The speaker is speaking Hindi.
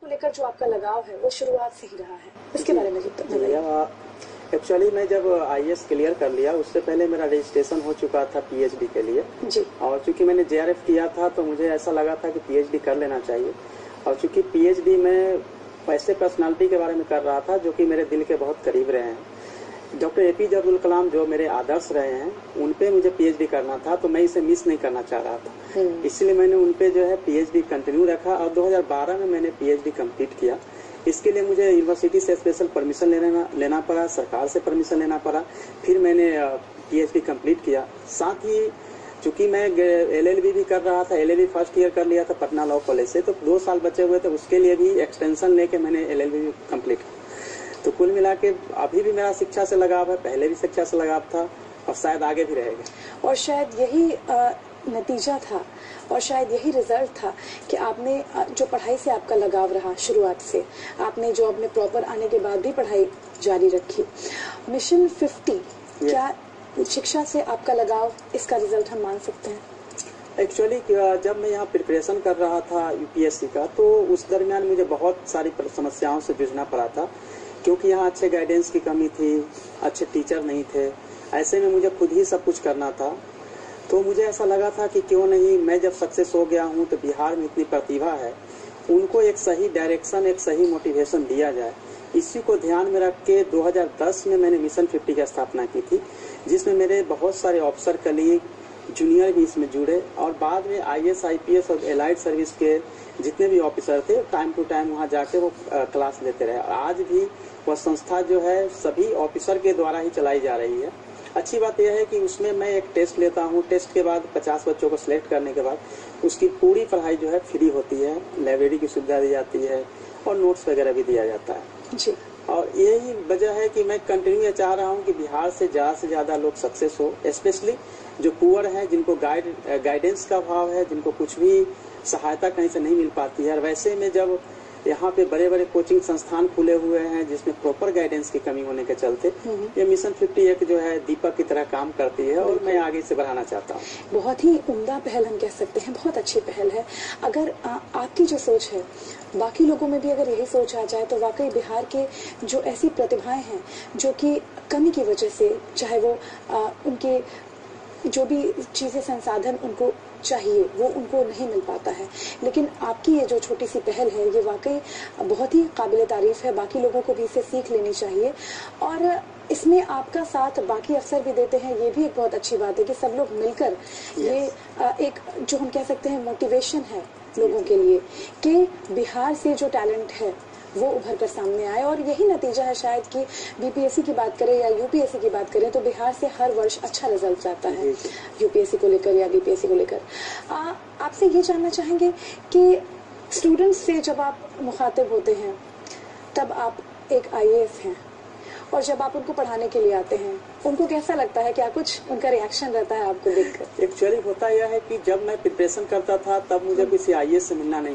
को लेकर जो आपका लगाव है वो शुरुआत से ही रहा है, इसके बारे में बताइए। एक्चुअली मैं जब आईएएस क्लियर कर लिया उससे पहले मेरा रजिस्ट्रेशन हो चुका था पीएचडी के लिए जी। और चूंकि मैंने जेआरएफ किया था तो मुझे ऐसा लगा था कि पीएचडी कर लेना चाहिए। और चूंकि पीएचडी में ऐसे पर्सनालिटी के बारे में कर रहा था जो कि मेरे दिल के बहुत करीब रहे हैं। डॉक्टर एपीजे अब्दुल कलाम जो मेरे आदर्श रहे हैं उन पे मुझे पीएचडी करना था, तो मैं इसे मिस नहीं करना चाह रहा था। इसलिए मैंने उन पे जो है पीएचडी कंटिन्यू रखा और 2012 में मैंने पीएचडी कंप्लीट किया। इसके लिए मुझे यूनिवर्सिटी से स्पेशल परमिशन लेना पड़ा, सरकार से परमिशन लेना पड़ा, फिर मैंने पीएचडी कंप्लीट किया। साथ ही चूंकि मैं एलएलबी भी कर रहा था, एलएलबी फर्स्ट ईयर कर लिया था पटना लॉ कॉलेज से, तो 2 साल बचे हुए थे, उसके लिए भी एक्सटेंशन लेके मैंने एलएलबी कंप्लीट किया। तो कुल मिला के अभी भी मेरा शिक्षा से लगाव है, पहले भी शिक्षा से लगाव था और शायद आगे भी रहेगा। और शायद यही नतीजा था और शायद यही रिजल्ट था कि आपने जो पढ़ाई से आपका लगाव रहा शुरुआत से, आपने जॉब में प्रॉपर आने के बाद भी पढ़ाई जारी रखी। मिशन 50 क्या शिक्षा से आपका लगाव, इसका रिजल्ट हम मान सकते हैं? एक्चुअली जब मैं यहाँ प्रिपरेशन कर रहा था यूपीएससी का, तो उस दरमियान मुझे बहुत सारी समस्याओं से जूझना पड़ा था, क्योंकि यहाँ अच्छे गाइडेंस की कमी थी, अच्छे टीचर नहीं थे। ऐसे में मुझे खुद ही सब कुछ करना था। तो मुझे ऐसा लगा था कि क्यों नहीं, मैं जब सक्सेस हो गया हूँ तो बिहार में इतनी प्रतिभा है, उनको एक सही डायरेक्शन, एक सही मोटिवेशन दिया जाए। इसी को ध्यान में रख के 2010 में मैंने मिशन 50 की स्थापना की थी, जिसमें मेरे बहुत सारे ऑफिसर कलीग, जूनियर भी इसमें जुड़े और बाद में आईएएस, आईपीएस और एलाइड सर्विस के जितने भी ऑफिसर थे टाइम टू टाइम वहाँ जाके वो क्लास लेते रहे। आज भी वह संस्था जो है सभी ऑफिसर के द्वारा ही चलाई जा रही है। अच्छी बात यह है कि उसमें मैं एक टेस्ट लेता हूँ, टेस्ट के बाद 50 बच्चों को सिलेक्ट करने के बाद उसकी पूरी पढ़ाई जो है फ्री होती है, लाइब्रेरी की सुविधा दी जाती है और नोट्स वगैरह भी दिया जाता है जी। और यही वजह है कि मैं कंटिन्यू ये चाह रहा हूँ कि बिहार से ज़्यादा लोग सक्सेस हो, स्पेशली जो पुअर हैं, जिनको गाइडेंस का अभाव है, जिनको कुछ भी सहायता कहीं से नहीं मिल पाती है। और वैसे में जब यहाँ पे बड़े बड़े कोचिंग संस्थान खुले हुए हैं जिसमें प्रॉपर गाइडेंस की कमी होने के चलते ये मिशन 50 एक जो है दीपक की तरह काम करती है और मैं आगे से बढ़ाना चाहता हूँ। बहुत ही उम्दा पहल हम कह सकते हैं, बहुत अच्छी पहल है। अगर आपकी जो सोच है बाकी लोगों में भी अगर यही सोच आ जाए तो वाकई बिहार के जो ऐसी प्रतिभाएं हैं जो कि कमी की वजह से, चाहे वो उनके जो भी चीज़ें, संसाधन उनको चाहिए वो उनको नहीं मिल पाता है, लेकिन आपकी ये जो छोटी सी पहल है ये वाकई बहुत ही काबिल तारीफ है। बाकी लोगों को भी इसे सीख लेनी चाहिए और इसमें आपका साथ बाकी अफसर भी देते हैं, ये भी एक बहुत अच्छी बात है कि सब लोग मिलकर ये एक जो हम कह सकते हैं मोटिवेशन है लोगों के लिए कि बिहार से जो टैलेंट है वो उभर कर सामने आए। और यही नतीजा है शायद कि बीपीएससी की बात करें या यूपीएससी की बात करें तो बिहार से हर वर्ष अच्छा रिजल्ट आता है यूपीएससी को लेकर या बीपीएससी को लेकर। आपसे ये जानना चाहेंगे कि स्टूडेंट्स से जब आप मुखातिब होते हैं तब आप एक आईएएस हैं और जब आप उनको पढ़ाने के लिए आते हैं उनको कैसा लगता है, क्या कुछ उनका रिएक्शन रहता है आपको देखकर? एक्चुअली होता यह है कि जब मैं प्रिपरेशन करता था तब मुझे किसी आईएएस से मिलना नहीं होता।